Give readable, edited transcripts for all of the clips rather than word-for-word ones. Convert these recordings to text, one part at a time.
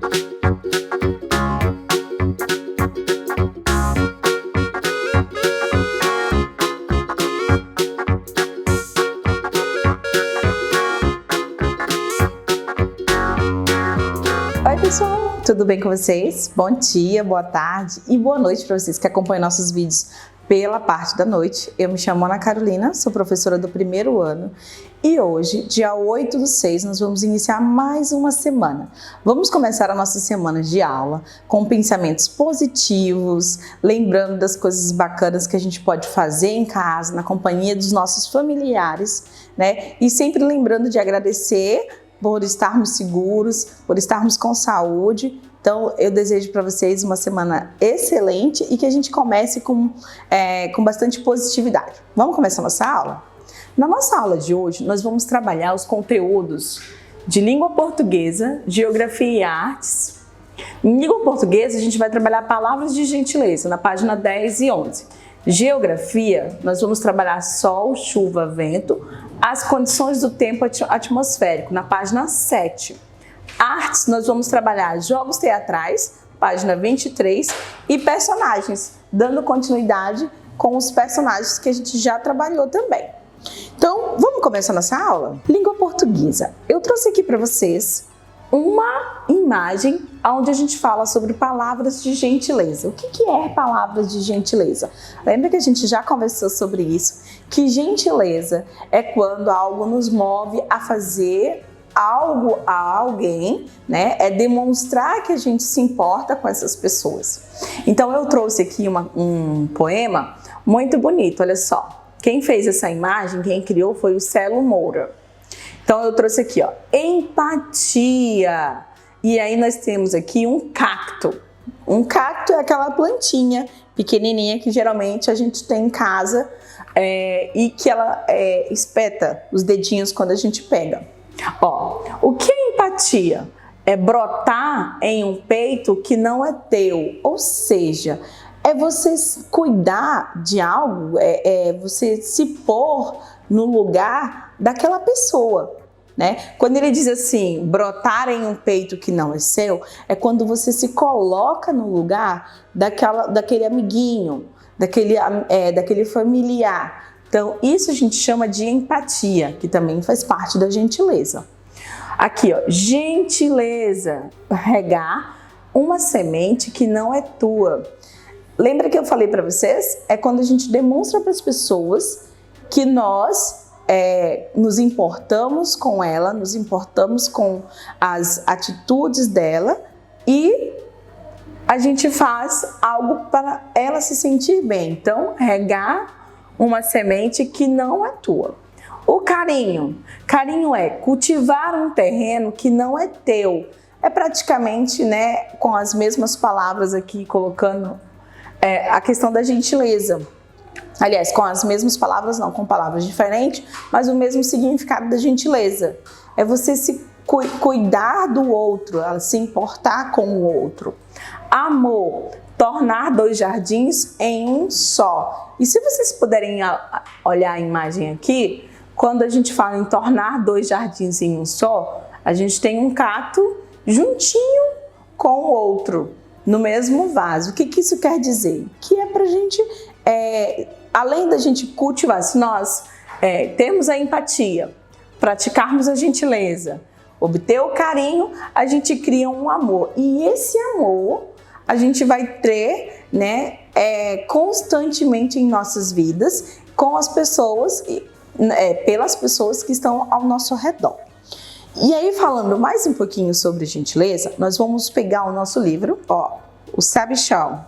Oi pessoal, tudo bem com vocês? Bom dia, boa tarde e boa noite para vocês que acompanham nossos vídeos pela parte da noite. Eu me chamo Ana Carolina, sou professora do primeiro ano e hoje, dia 8/6, nós vamos iniciar mais uma semana. Vamos começar a nossa semana de aula com pensamentos positivos, lembrando das coisas bacanas que a gente pode fazer em casa, na companhia dos nossos familiares, né? E sempre lembrando de agradecer por estarmos seguros, por estarmos com saúde. Então, eu desejo para vocês uma semana excelente e que a gente comece com bastante positividade. Vamos começar a nossa aula? Na nossa aula de hoje, nós vamos trabalhar os conteúdos de língua portuguesa, geografia e artes. Em língua portuguesa, a gente vai trabalhar palavras de gentileza, na página 10 e 11. Geografia, nós vamos trabalhar sol, chuva, vento, as condições do tempo atmosférico, na página 7. Artes, nós vamos trabalhar jogos teatrais, página 23, e personagens, dando continuidade com os personagens que a gente já trabalhou também. Então, vamos começar nossa aula? Língua portuguesa. Eu trouxe aqui para vocês uma imagem onde a gente fala sobre palavras de gentileza. O que é palavras de gentileza? Lembra que a gente já conversou sobre isso? Que gentileza é quando algo nos move a fazer algo a alguém, né? É demonstrar que a gente se importa com essas pessoas. Então eu trouxe aqui um poema muito bonito, olha só. Quem fez essa imagem, quem criou foi o Celo Moura. Então eu trouxe aqui, ó, empatia. E aí nós temos aqui um cacto. Um cacto é aquela plantinha pequenininha que geralmente a gente tem em casa e que ela espeta os dedinhos quando a gente pega. Ó, o que é empatia? É brotar em um peito que não é teu, ou seja, é você cuidar de algo, você se pôr no lugar daquela pessoa, né? Quando ele diz assim, brotar em um peito que não é seu, é quando você se coloca no lugar daquele amiguinho, daquele familiar. Então, isso a gente chama de empatia, que também faz parte da gentileza. Aqui, ó, gentileza, regar uma semente que não é tua. Lembra que eu falei para vocês? É quando a gente demonstra para as pessoas que nós nos importamos com ela, nos importamos com as atitudes dela e a gente faz algo para ela se sentir bem. Então, regar uma semente que não é tua. O carinho. Carinho é cultivar um terreno que não é teu. É praticamente, né, com as mesmas palavras aqui, colocando a questão da gentileza. Aliás, com as mesmas palavras não, com palavras diferentes, mas o mesmo significado da gentileza. É você se cuidar do outro, se importar com o outro. Amor, tornar dois jardins em um só. E se vocês puderem olhar a imagem aqui, quando a gente fala em tornar dois jardins em um só, a gente tem um cacto juntinho com o outro, no mesmo vaso. O que isso quer dizer? Que é pra gente, além da gente cultivar, se nós termos a empatia, praticarmos a gentileza, obter o carinho, a gente cria um amor. E esse amor a gente vai ter, né, constantemente em nossas vidas, com as pessoas, pelas pessoas que estão ao nosso redor. E aí, falando mais um pouquinho sobre gentileza, nós vamos pegar o nosso livro, ó, o Sabichão,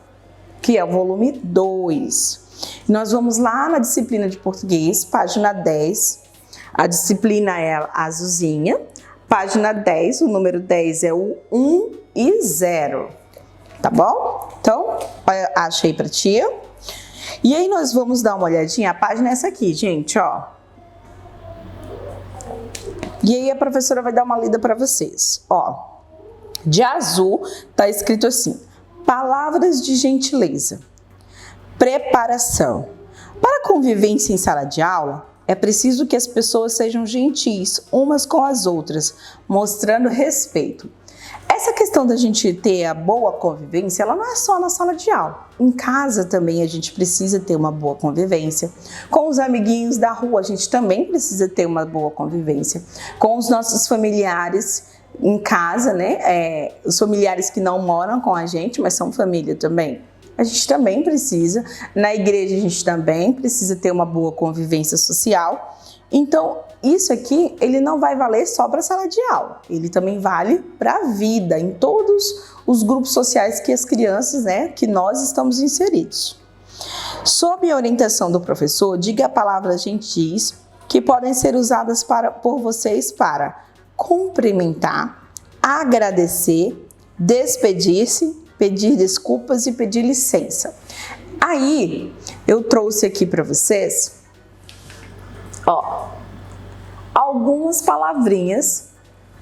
que é o volume 2. Nós vamos lá na disciplina de português, página 10. A disciplina é a azulzinha. Página 10, o número 10 é o 1 e 0. Tá bom? Então, achei pra tia. E aí nós vamos dar uma olhadinha. A página é essa aqui, gente, ó. E aí a professora vai dar uma lida para vocês. Ó, de azul tá escrito assim: palavras de gentileza. Preparação. Para a convivência em sala de aula, é preciso que as pessoas sejam gentis umas com as outras, mostrando respeito. Essa questão da gente ter a boa convivência, ela não é só na sala de aula. Em casa também a gente precisa ter uma boa convivência. Com os amiguinhos da rua, a gente também precisa ter uma boa convivência. Com os nossos familiares em casa, né? Os familiares que não moram com a gente, mas são família também. A gente também precisa. Na igreja, a gente também precisa ter uma boa convivência social. Então, isso aqui, ele não vai valer só para a sala de aula, ele também vale para a vida, em todos os grupos sociais que as crianças, né, que nós estamos inseridos. Sob a orientação do professor, diga palavras gentis que podem ser usadas por vocês para cumprimentar, agradecer, despedir-se, pedir desculpas e pedir licença. Aí, eu trouxe aqui para vocês algumas palavrinhas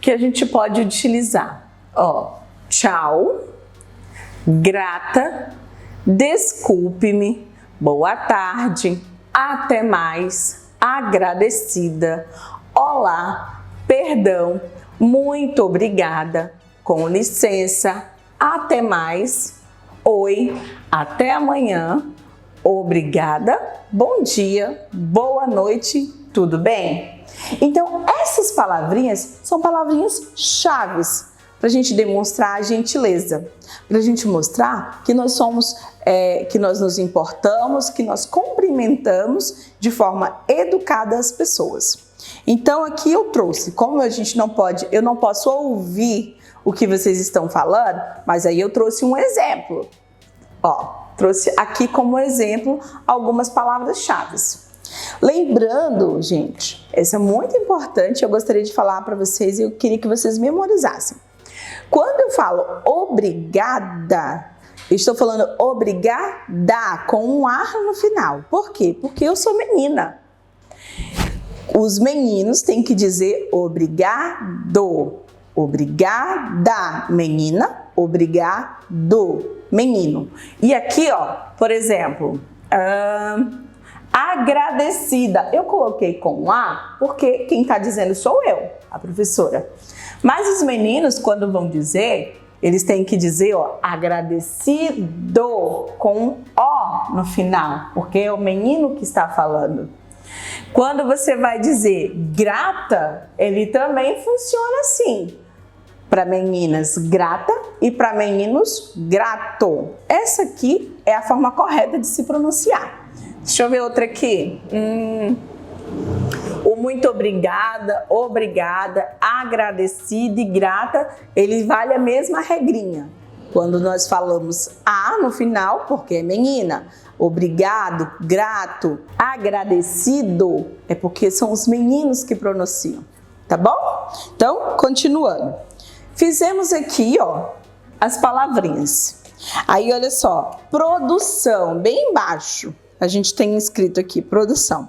que a gente pode utilizar. Tchau, grata, desculpe-me, boa tarde, até mais, agradecida, olá, perdão, muito obrigada, com licença, até mais, oi, até amanhã, obrigada, bom dia, boa noite, tudo bem? Então, essas palavrinhas são palavrinhas chaves para a gente demonstrar a gentileza, para a gente mostrar que nós somos, que nós nos importamos, que nós cumprimentamos de forma educada as pessoas. Então, aqui eu trouxe, como a gente não pode, eu não posso ouvir o que vocês estão falando, mas aí eu trouxe um exemplo. Trouxe aqui como exemplo algumas palavras-chave. Lembrando, gente, essa é muito importante, eu gostaria de falar para vocês e eu queria que vocês memorizassem. Quando eu falo obrigada, eu estou falando obrigada com um ar no final. Por quê? Porque eu sou menina. Os meninos têm que dizer obrigado. Obrigada, menina. Obrigado, menino. E aqui, por exemplo, agradecida. Eu coloquei com um A porque quem está dizendo sou eu, a professora. Mas os meninos, quando vão dizer, eles têm que dizer agradecido com O no final, porque é o menino que está falando. Quando você vai dizer grata, ele também funciona assim. Para meninas, grata, e para meninos, grato. Essa aqui é a forma correta de se pronunciar. Deixa eu ver outra aqui. O muito obrigada, obrigada, agradecida e grata, ele vale a mesma regrinha. Quando nós falamos A no final, porque é menina, obrigado, grato, agradecido, é porque são os meninos que pronunciam, tá bom? Então, continuando. Fizemos aqui, as palavrinhas. Aí, olha só, produção, bem embaixo, a gente tem escrito aqui, produção.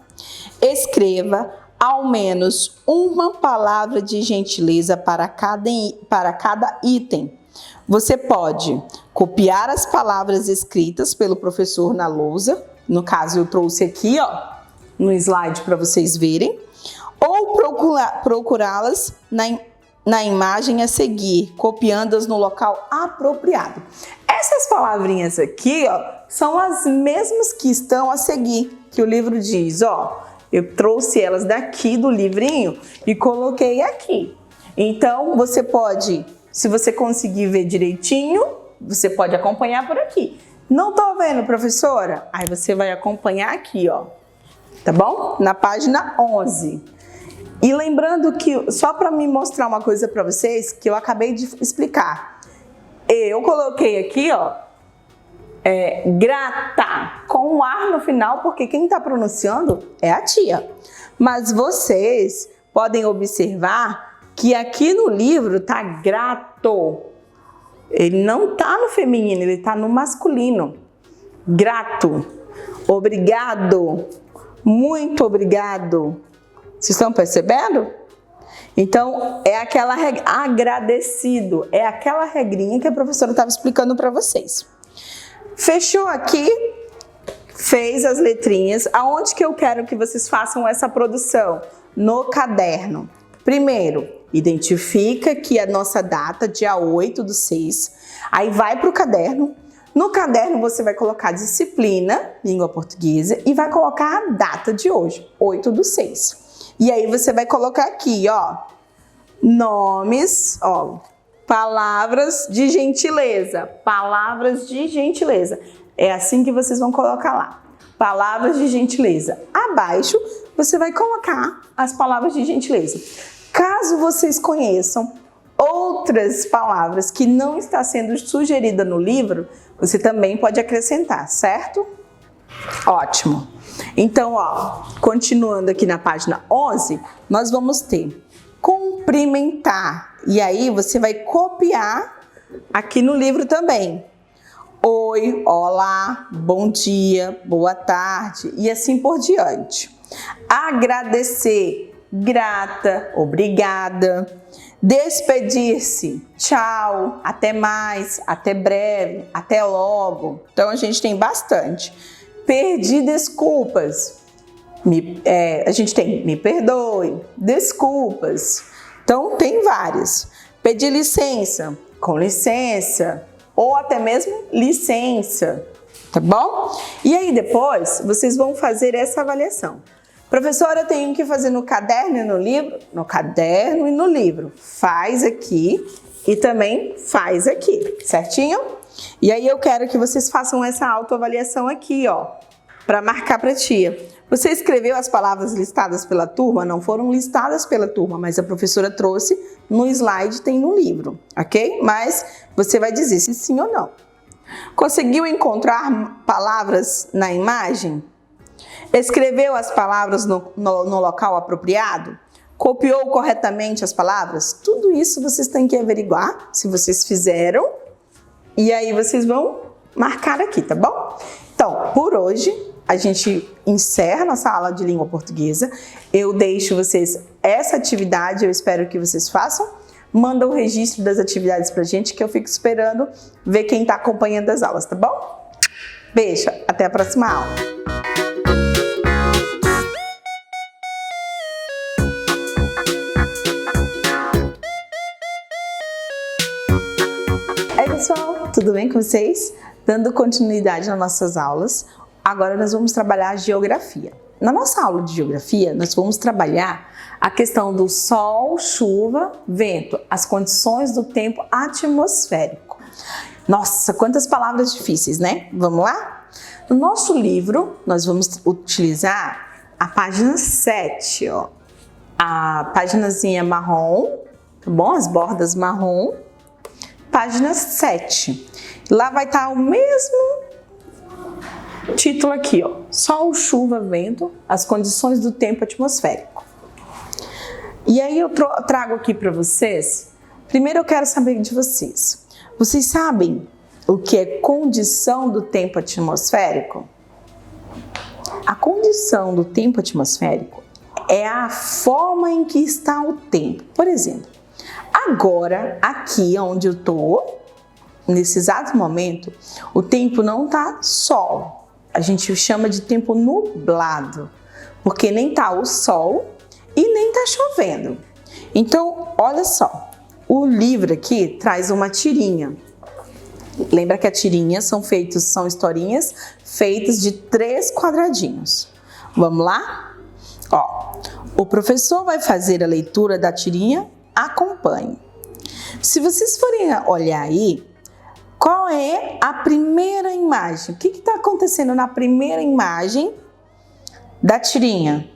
Escreva ao menos uma palavra de gentileza para cada item. Você pode copiar as palavras escritas pelo professor na lousa, no caso eu trouxe aqui, no slide para vocês verem, ou procurá-las na imagem a seguir, copiando-as no local apropriado. Essas palavrinhas aqui, são as mesmas que estão a seguir, que o livro diz, eu trouxe elas daqui do livrinho e coloquei aqui. Então, você pode, se você conseguir ver direitinho, você pode acompanhar por aqui. Não tô vendo, professora? Aí você vai acompanhar aqui, tá bom? Na página 11. E lembrando que, só para me mostrar uma coisa para vocês, que eu acabei de explicar. Eu coloquei aqui, grata, com um ar no final, porque quem está pronunciando é a tia. Mas vocês podem observar que aqui no livro tá grato. Ele não tá no feminino, ele tá no masculino. Grato, obrigado, muito obrigado. Vocês estão percebendo? Então, é aquela agradecido, é aquela regrinha que a professora estava explicando para vocês. Fechou aqui, fez as letrinhas. Aonde que eu quero que vocês façam essa produção? No caderno. Primeiro, Identifica aqui a nossa data, dia 8/6. Aí vai para o caderno. No caderno você vai colocar disciplina, língua portuguesa, e vai colocar a data de hoje, 8/6. E aí você vai colocar aqui, ó, nomes, ó, palavras de gentileza. Palavras de gentileza. É assim que vocês vão colocar lá. Palavras de gentileza. Abaixo, você vai colocar as palavras de gentileza. Caso vocês conheçam outras palavras que não está sendo sugerida no livro, você também pode acrescentar, certo? Ótimo. Então, ó, continuando aqui na página 11, nós vamos ter cumprimentar. E aí você vai copiar aqui no livro também. Oi, olá, bom dia, boa tarde e assim por diante. Agradecer, grata, obrigada. Despedir-se, tchau, até mais, até breve, até logo. Então a gente tem bastante. Pedir desculpas. A gente tem me perdoe, desculpas. Então tem várias. Pedir licença, com licença, ou até mesmo licença, tá bom? E aí depois vocês vão fazer essa avaliação. Professora, eu tenho que fazer no caderno e no livro? No caderno e no livro. Faz aqui e também faz aqui, certinho? E aí eu quero que vocês façam essa autoavaliação aqui, ó, para marcar para tia. Você escreveu as palavras listadas pela turma? Não foram listadas pela turma, mas a professora trouxe no slide, tem no livro, ok? Mas você vai dizer se sim ou não. Conseguiu encontrar palavras na imagem? Escreveu as palavras no local apropriado? Copiou corretamente as palavras? Tudo isso vocês têm que averiguar se vocês fizeram. E aí vocês vão marcar aqui, tá bom? Então, por hoje, a gente encerra nossa aula de língua portuguesa. Eu deixo vocês essa atividade, eu espero que vocês façam. Manda o registro das atividades pra gente, que eu fico esperando ver quem tá acompanhando as aulas, tá bom? Beijo, até a próxima aula. Aí, pessoal, tudo bem com vocês? Dando continuidade nas nossas aulas, agora nós vamos trabalhar a geografia. Na nossa aula de geografia, nós vamos trabalhar a questão do sol, chuva, vento, as condições do tempo atmosférico. Nossa, quantas palavras difíceis, né? Vamos lá? No nosso livro, nós vamos utilizar a página 7, ó. A paginazinha marrom, tá bom? As bordas marrom. Página 7. Lá vai estar o mesmo título aqui, ó. Sol, chuva, vento, as condições do tempo atmosférico. E aí eu trago aqui para vocês. Primeiro eu quero saber de vocês. Vocês sabem o que é condição do tempo atmosférico? A condição do tempo atmosférico é a forma em que está o tempo. Por exemplo, agora, aqui onde eu tô, nesse exato momento, o tempo não tá sol. A gente chama de tempo nublado, porque nem tá o sol e nem tá chovendo. Então, olha só, o livro aqui traz uma tirinha. Lembra que a tirinha são historinhas feitas de 3 quadradinhos. Vamos lá? Ó, o professor vai fazer a leitura da tirinha, acompanhe. Se vocês forem olhar aí, qual é a primeira imagem? O que está acontecendo na primeira imagem da tirinha?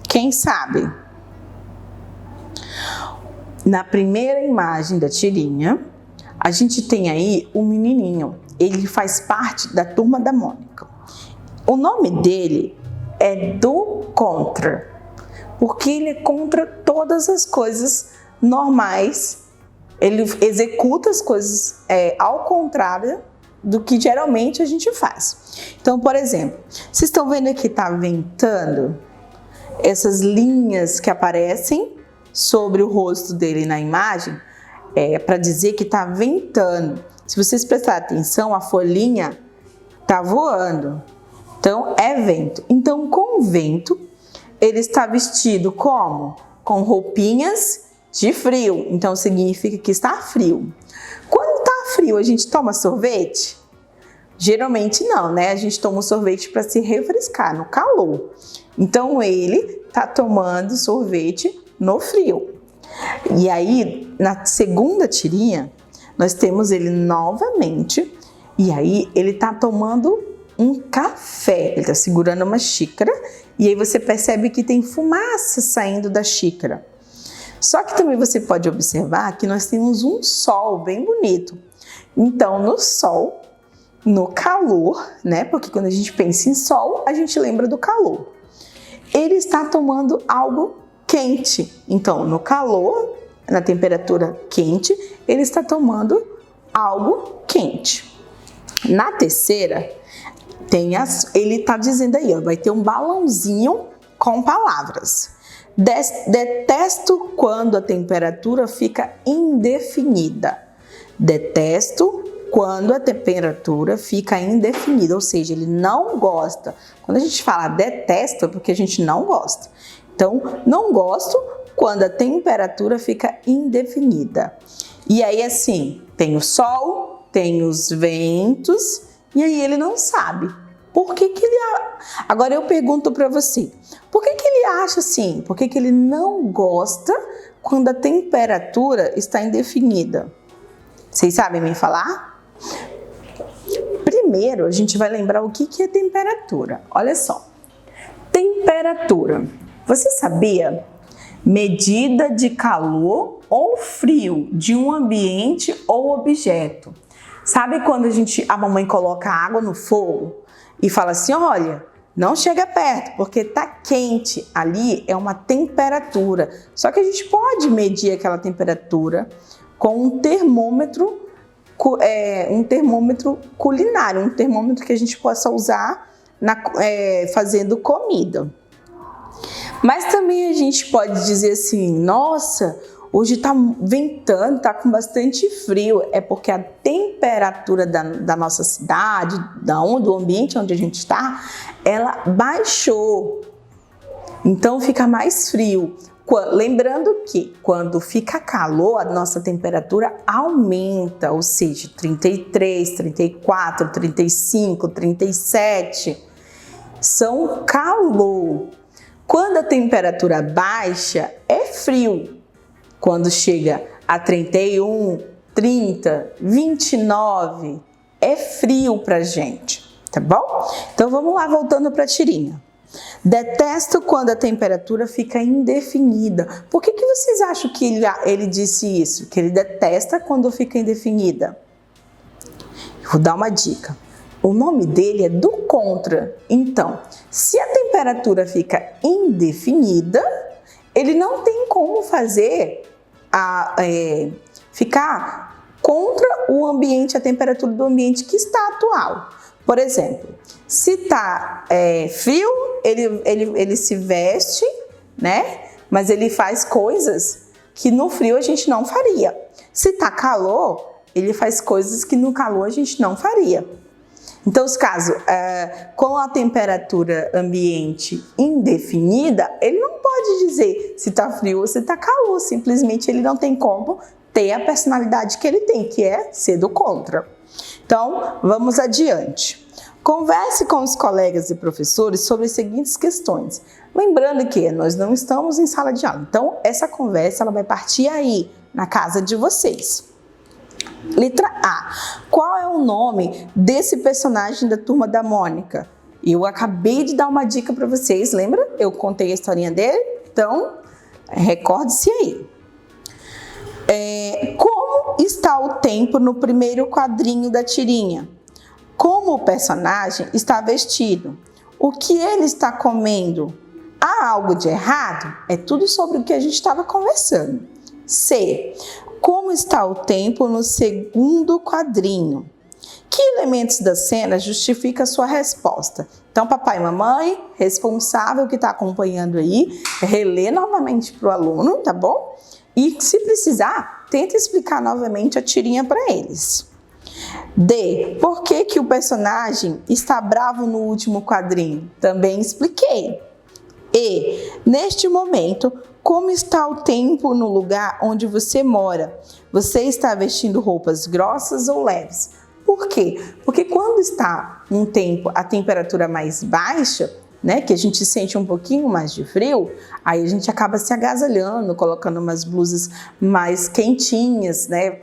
Quem sabe? Na primeira imagem da tirinha, a gente tem aí um menininho. Ele faz parte da turma da Mônica. O nome dele é do contra, porque ele é contra todas as coisas normais. Ele executa as coisas ao contrário do que geralmente a gente faz. Então, por exemplo, vocês estão vendo aqui, tá ventando? Essas linhas que aparecem sobre o rosto dele na imagem para dizer que tá ventando. Se vocês prestarem atenção, a folhinha tá voando. Então, é vento. Então, com o vento, ele está vestido como? Com roupinhas de frio, então significa que está frio. Quando está frio, a gente toma sorvete? Geralmente não, né? A gente toma um sorvete para se refrescar no calor. Então ele está tomando sorvete no frio. E aí, na segunda tirinha, nós temos ele novamente, e aí ele está tomando um café. Ele está segurando uma xícara, e aí você percebe que tem fumaça saindo da xícara. Só que também você pode observar que nós temos um sol bem bonito. Então, no sol, no calor, né? Porque quando a gente pensa em sol, a gente lembra do calor. Ele está tomando algo quente. Então, no calor, na temperatura quente, ele está tomando algo quente. Na terceira, ele está dizendo aí, ó, vai ter um balãozinho com palavras. Detesto quando a temperatura fica indefinida. Detesto quando a temperatura fica indefinida, ou seja, ele não gosta. Quando a gente fala detesto, é porque a gente não gosta. Então, não gosto quando a temperatura fica indefinida. E aí, assim, tem o sol, tem os ventos, e aí ele não sabe. Por que que ele... Agora eu pergunto para você, por que que ele acha assim? Por que que ele não gosta quando a temperatura está indefinida? Vocês sabem me falar? Primeiro, a gente vai lembrar o que que é temperatura. Olha só. Temperatura. Você sabia? Medida de calor ou frio de um ambiente ou objeto. Sabe quando a mamãe coloca água no fogo e fala assim, olha, não chega perto porque tá quente. Ali é uma temperatura. Só que a gente pode medir aquela temperatura com um termômetro culinário, um termômetro que a gente possa usar fazendo comida. Mas também a gente pode dizer assim, nossa, hoje tá ventando, tá com bastante frio. É porque a temperatura da nossa cidade, do ambiente onde a gente está, ela baixou. Então fica mais frio. Lembrando que quando fica calor, a nossa temperatura aumenta, ou seja, 33, 34, 35, 37 são calor. Quando a temperatura baixa, é frio. Quando chega a 31, 30, 29, é frio pra gente, tá bom? Então vamos lá, voltando pra tirinha. Detesto quando a temperatura fica indefinida. Por que vocês acham que ele disse isso? Que ele detesta quando fica indefinida? Vou dar uma dica. O nome dele é do contra. Então, se a temperatura fica indefinida, ele não tem como fazer ficar contra o ambiente, a temperatura do ambiente que está atual. Por exemplo, se está frio, ele se veste, né? Mas ele faz coisas que no frio a gente não faria. Se está calor, ele faz coisas que no calor a gente não faria. Então, os casos, com a temperatura ambiente indefinida, ele não pode dizer se está frio ou se está calor. Simplesmente ele não tem como ter a personalidade que ele tem, que é ser do contra. Então, vamos adiante. Converse com os colegas e professores sobre as seguintes questões. Lembrando que nós não estamos em sala de aula, então essa conversa ela vai partir aí, na casa de vocês. Letra A. Qual é o nome desse personagem da Turma da Mônica? Eu acabei de dar uma dica para vocês, lembra? Eu contei a historinha dele, então recorde-se aí. Como está o tempo no primeiro quadrinho da tirinha? Como o personagem está vestido? O que ele está comendo? Há algo de errado? É tudo sobre o que a gente estava conversando. C. Como está o tempo no segundo quadrinho? Que elementos da cena justificam a sua resposta? Então, papai e mamãe, responsável que está acompanhando aí, relê novamente para o aluno, tá bom? E, se precisar, tenta explicar novamente a tirinha para eles. D. Por que o personagem está bravo no último quadrinho? Também expliquei. E, neste momento, como está o tempo no lugar onde você mora? Você está vestindo roupas grossas ou leves? Por quê? Porque quando está um tempo, a temperatura mais baixa, né, que a gente sente um pouquinho mais de frio, aí a gente acaba se agasalhando, colocando umas blusas mais quentinhas, né,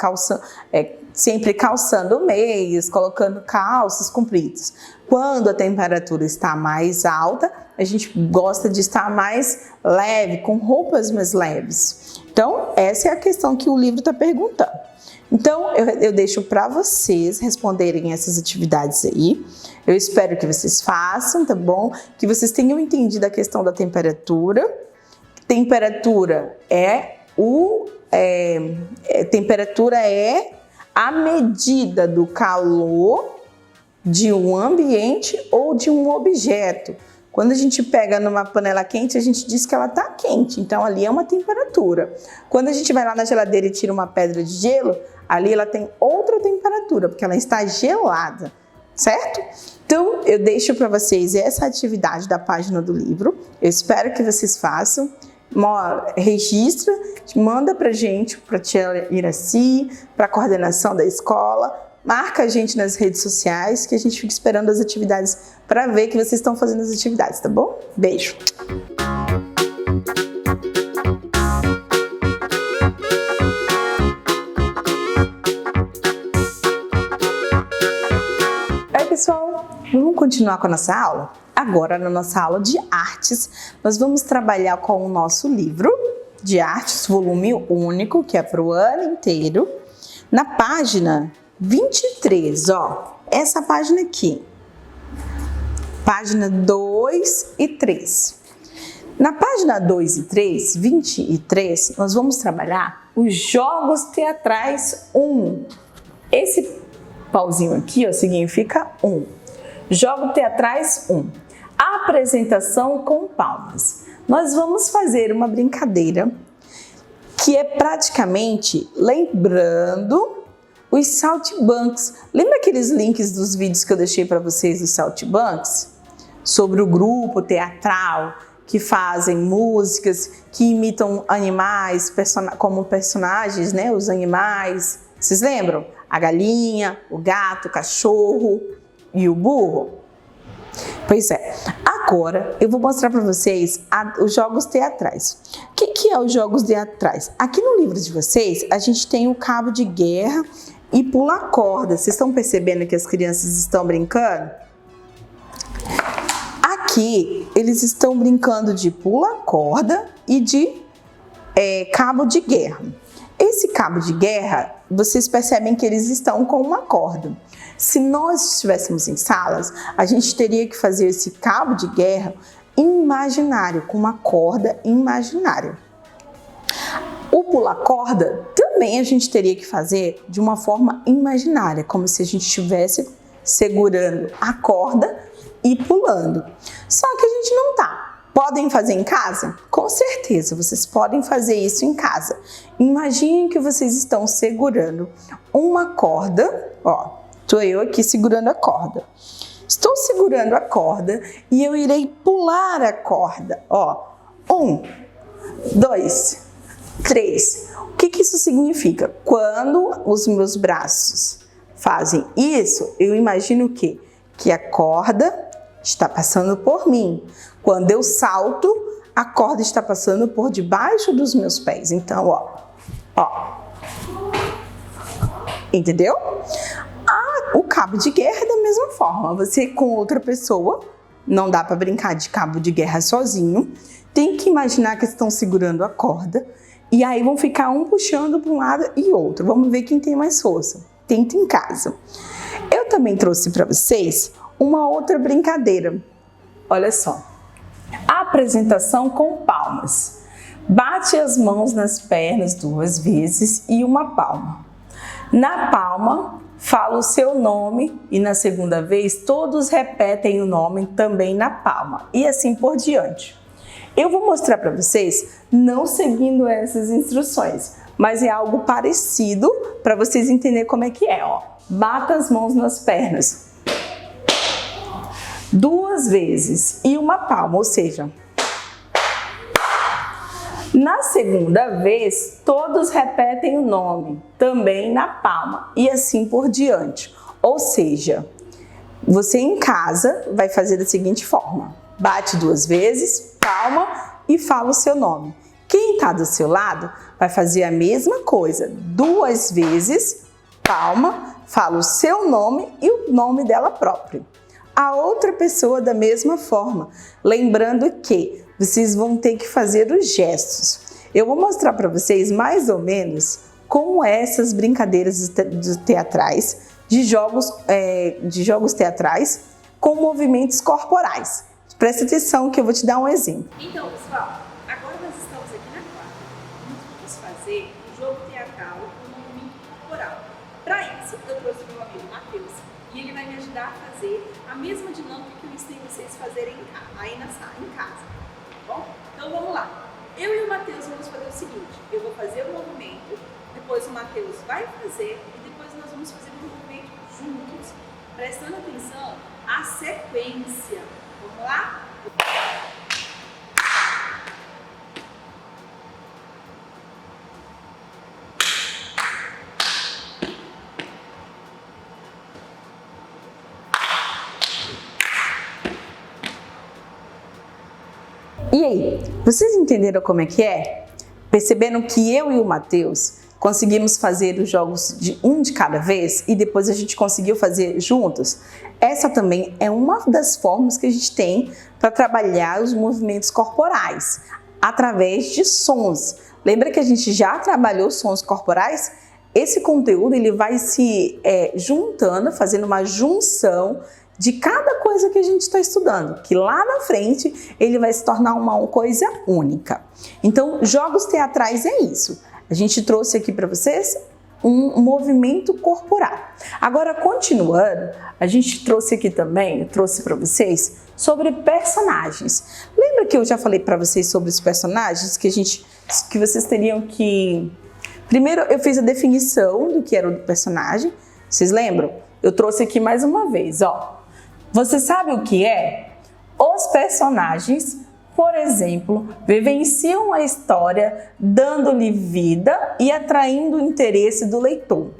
sempre calçando meias, colocando calças compridas. Quando a temperatura está mais alta, a gente gosta de estar mais leve, com roupas mais leves. Então, essa é a questão que o livro está perguntando. Então, eu deixo para vocês responderem essas atividades aí. Eu espero que vocês façam, tá bom? Que vocês tenham entendido a questão da temperatura. Temperatura é a medida do calor de um ambiente ou de um objeto. Quando a gente pega numa panela quente, a gente diz que ela está quente, então ali é uma temperatura. Quando a gente vai lá na geladeira e tira uma pedra de gelo, ali ela tem outra temperatura, porque ela está gelada, certo? Então, eu deixo para vocês essa atividade da página do livro. Eu espero que vocês façam. Registra, manda pra gente, pra tia Iraci, pra coordenação da escola. Marca a gente nas redes sociais, que a gente fica esperando as atividades para ver que vocês estão fazendo as atividades, tá bom? Beijo! Oi, pessoal! Vamos continuar com a nossa aula? Agora, na nossa aula de artes, nós vamos trabalhar com o nosso livro de artes, volume único, que é para o ano inteiro, na página 23, ó, essa página aqui, página 2 e 3. Na página 2 e 3, 23, nós vamos trabalhar os Jogos Teatrais 1. Esse pauzinho aqui, ó, significa 1. Jogos Teatrais 1. Apresentação com palmas. Nós vamos fazer uma brincadeira que é praticamente lembrando os saltimbancos. Lembra aqueles links dos vídeos que eu deixei para vocês dos saltimbancos? Sobre o grupo teatral que fazem músicas, que imitam animais como personagens, né? Os animais. Vocês lembram? A galinha, o gato, o cachorro e o burro. Pois é. Agora eu vou mostrar para vocês os jogos teatrais. O que é os jogos teatrais? Aqui no livro de vocês, a gente tem o cabo de guerra e pular corda. Vocês estão percebendo que as crianças estão brincando? Aqui, eles estão brincando de pular corda e de cabo de guerra. Esse cabo de guerra, vocês percebem que eles estão com uma corda. Se nós estivéssemos em salas, a gente teria que fazer esse cabo de guerra imaginário, com uma corda imaginária. O pular corda também a gente teria que fazer de uma forma imaginária, como se a gente estivesse segurando a corda e pulando. Só que a gente não tá. Podem fazer em casa? Com certeza, vocês podem fazer isso em casa. Imaginem que vocês estão segurando uma corda, ó, tô eu aqui segurando a corda. Estou segurando a corda e eu irei pular a corda, ó. 1, 2, 3. O que isso significa? Quando os meus braços fazem isso, eu imagino o quê? Que a corda está passando por mim. Quando eu salto, a corda está passando por debaixo dos meus pés. Então, ó. Entendeu? O cabo de guerra é da mesma forma. Você com outra pessoa, não dá para brincar de cabo de guerra sozinho. Tem que imaginar que estão segurando a corda. E aí vão ficar um puxando para um lado e outro. Vamos ver quem tem mais força. Tenta em casa. Eu também trouxe para vocês uma outra brincadeira. Olha só. Apresentação com palmas. Bate as mãos nas pernas 2 vezes e uma palma. Na palma, fala o seu nome e na segunda vez todos repetem o nome também na palma e assim por diante. Eu vou mostrar para vocês não seguindo essas instruções, mas é algo parecido para vocês entenderem como é que é, ó. Bata as mãos nas pernas 2 vezes e uma palma, ou seja, Na segunda vez, todos repetem o nome, também na palma, e assim por diante. Ou seja, você em casa vai fazer da seguinte forma: bate 2 vezes, palma e fala o seu nome. Quem está do seu lado vai fazer a mesma coisa, 2 vezes, palma, fala o seu nome e o nome dela própria. A outra pessoa da mesma forma, lembrando que vocês vão ter que fazer os gestos. Eu vou mostrar para vocês mais ou menos como essas brincadeiras teatrais, de jogos teatrais com movimentos corporais. Presta atenção que eu vou te dar um exemplo. Então, pessoal, agora nós estamos aqui na quadra. Nós vamos fazer um jogo teatral com movimento corporal. Para isso, eu trouxe o meu amigo Matheus e ele vai me ajudar a fazer a mesma dinâmica que eu ensinei vocês a fazerem em casa. Bom, então vamos lá. Eu e o Matheus vamos fazer o seguinte: eu vou fazer o movimento, depois o Matheus vai fazer e depois nós vamos fazer o movimento juntos, prestando atenção à sequência. Vamos lá? E aí, vocês entenderam como é que é? Perceberam que eu e o Matheus conseguimos fazer os jogos de um de cada vez e depois a gente conseguiu fazer juntos? Essa também é uma das formas que a gente tem para trabalhar os movimentos corporais, através de sons. Lembra que a gente já trabalhou sons corporais? Esse conteúdo ele vai se juntando, fazendo uma junção de cada coisa que a gente está estudando, que lá na frente ele vai se tornar uma coisa única. Então, jogos teatrais é isso. A gente trouxe aqui para vocês um movimento corporal. Agora, continuando, a gente trouxe aqui também, eu trouxe para vocês sobre personagens. Lembra que eu já falei para vocês sobre os personagens que vocês teriam que... Primeiro, eu fiz a definição do que era o personagem. Vocês lembram? Eu trouxe aqui mais uma vez, ó. Você sabe o que é? Os personagens, por exemplo, vivenciam a história dando-lhe vida e atraindo o interesse do leitor.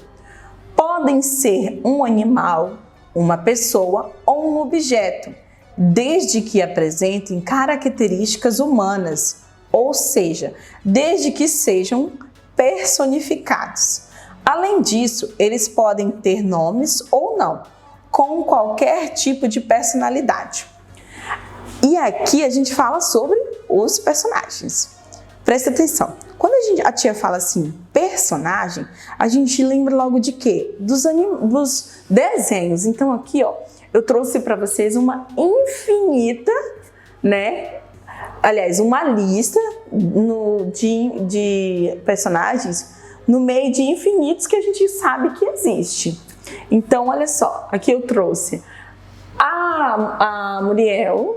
Podem ser um animal, uma pessoa ou um objeto, desde que apresentem características humanas, ou seja, desde que sejam personificados. Além disso, eles podem ter nomes ou não, com qualquer tipo de personalidade. E aqui a gente fala sobre os personagens. Presta atenção. Quando a tia fala assim, personagem, a gente lembra logo de quê? Dos desenhos. Então aqui, ó, eu trouxe para vocês uma infinita, né? Aliás, uma lista de personagens no meio de infinitos que a gente sabe que existe. Então, olha só, aqui eu trouxe a Muriel,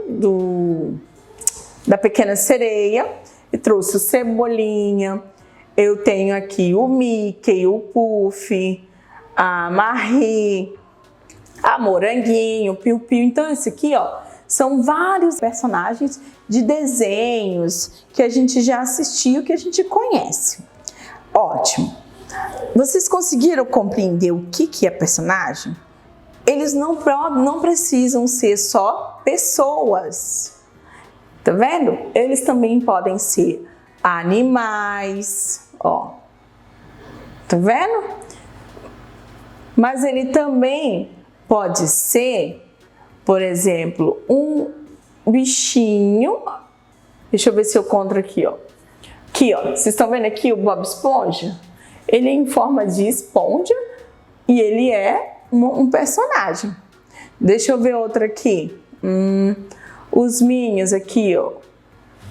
da Pequena Sereia, eu trouxe o Cebolinha, eu tenho aqui o Mickey, o Puff, a Marie, a Moranguinho, o Piu Piu. Então, esse aqui, ó, são vários personagens de desenhos que a gente já assistiu, que a gente conhece. Ótimo! Vocês conseguiram compreender o que é personagem? Eles não precisam ser só pessoas. Tá vendo? Eles também podem ser animais, ó. Tá vendo? Mas ele também pode ser, por exemplo, um bichinho. Deixa eu ver se eu encontro aqui, ó. Aqui, ó. Vocês estão vendo aqui o Bob Esponja? Ele é em forma de esponja e ele é um personagem. Deixa eu ver outra aqui. Os Minions aqui, ó.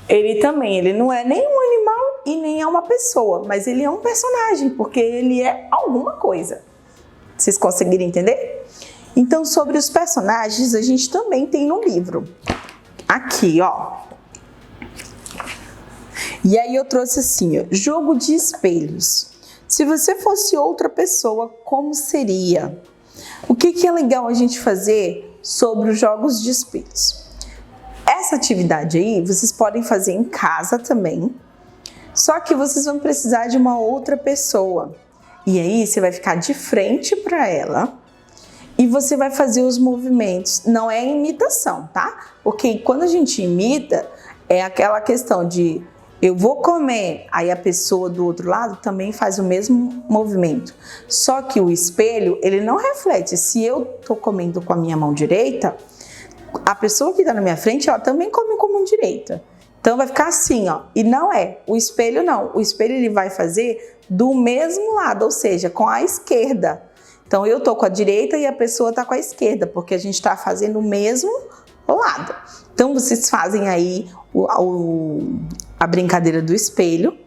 Ele não é nem um animal e nem é uma pessoa, mas ele é um personagem, porque ele é alguma coisa. Vocês conseguiram entender? Então, sobre os personagens, a gente também tem no livro. Aqui, ó. E aí eu trouxe assim, ó, jogo de espelhos. Se você fosse outra pessoa, como seria? O que é legal a gente fazer sobre os jogos de espelhos? Essa atividade aí, vocês podem fazer em casa também. Só que vocês vão precisar de uma outra pessoa. E aí você vai ficar de frente para ela e você vai fazer os movimentos. Não é imitação, tá? Porque quando a gente imita, é aquela questão de eu vou comer, aí a pessoa do outro lado também faz o mesmo movimento. Só que o espelho, ele não reflete. Se eu tô comendo com a minha mão direita, a pessoa que tá na minha frente, ela também come com a mão direita. Então vai ficar assim, ó. E não é. O espelho não. O espelho ele vai fazer do mesmo lado, ou seja, com a esquerda. Então eu tô com a direita e a pessoa tá com a esquerda, porque a gente tá fazendo o mesmo lado. Então vocês fazem aí a brincadeira do espelho,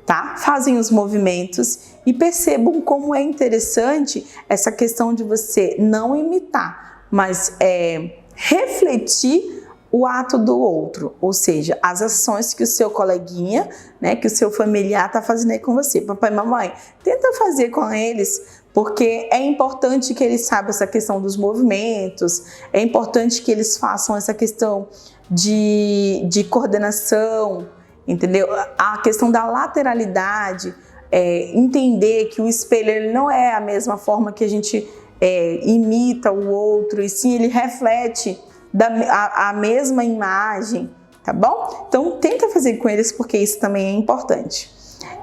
tá? Fazem os movimentos e percebam como é interessante essa questão de você não imitar, mas refletir o ato do outro, ou seja, as ações que o seu coleguinha, né, que o seu familiar está fazendo aí com você. Papai e mamãe, tenta fazer com eles, porque é importante que eles saibam essa questão dos movimentos, é importante que eles façam essa questão de coordenação, entendeu? A questão da lateralidade, entender que o espelho ele não é a mesma forma que a gente imita o outro, e sim ele reflete a mesma imagem, tá bom? Então tenta fazer com eles porque isso também é importante.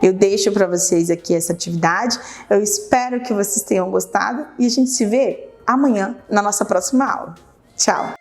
Eu deixo para vocês aqui essa atividade, eu espero que vocês tenham gostado e a gente se vê amanhã na nossa próxima aula. Tchau!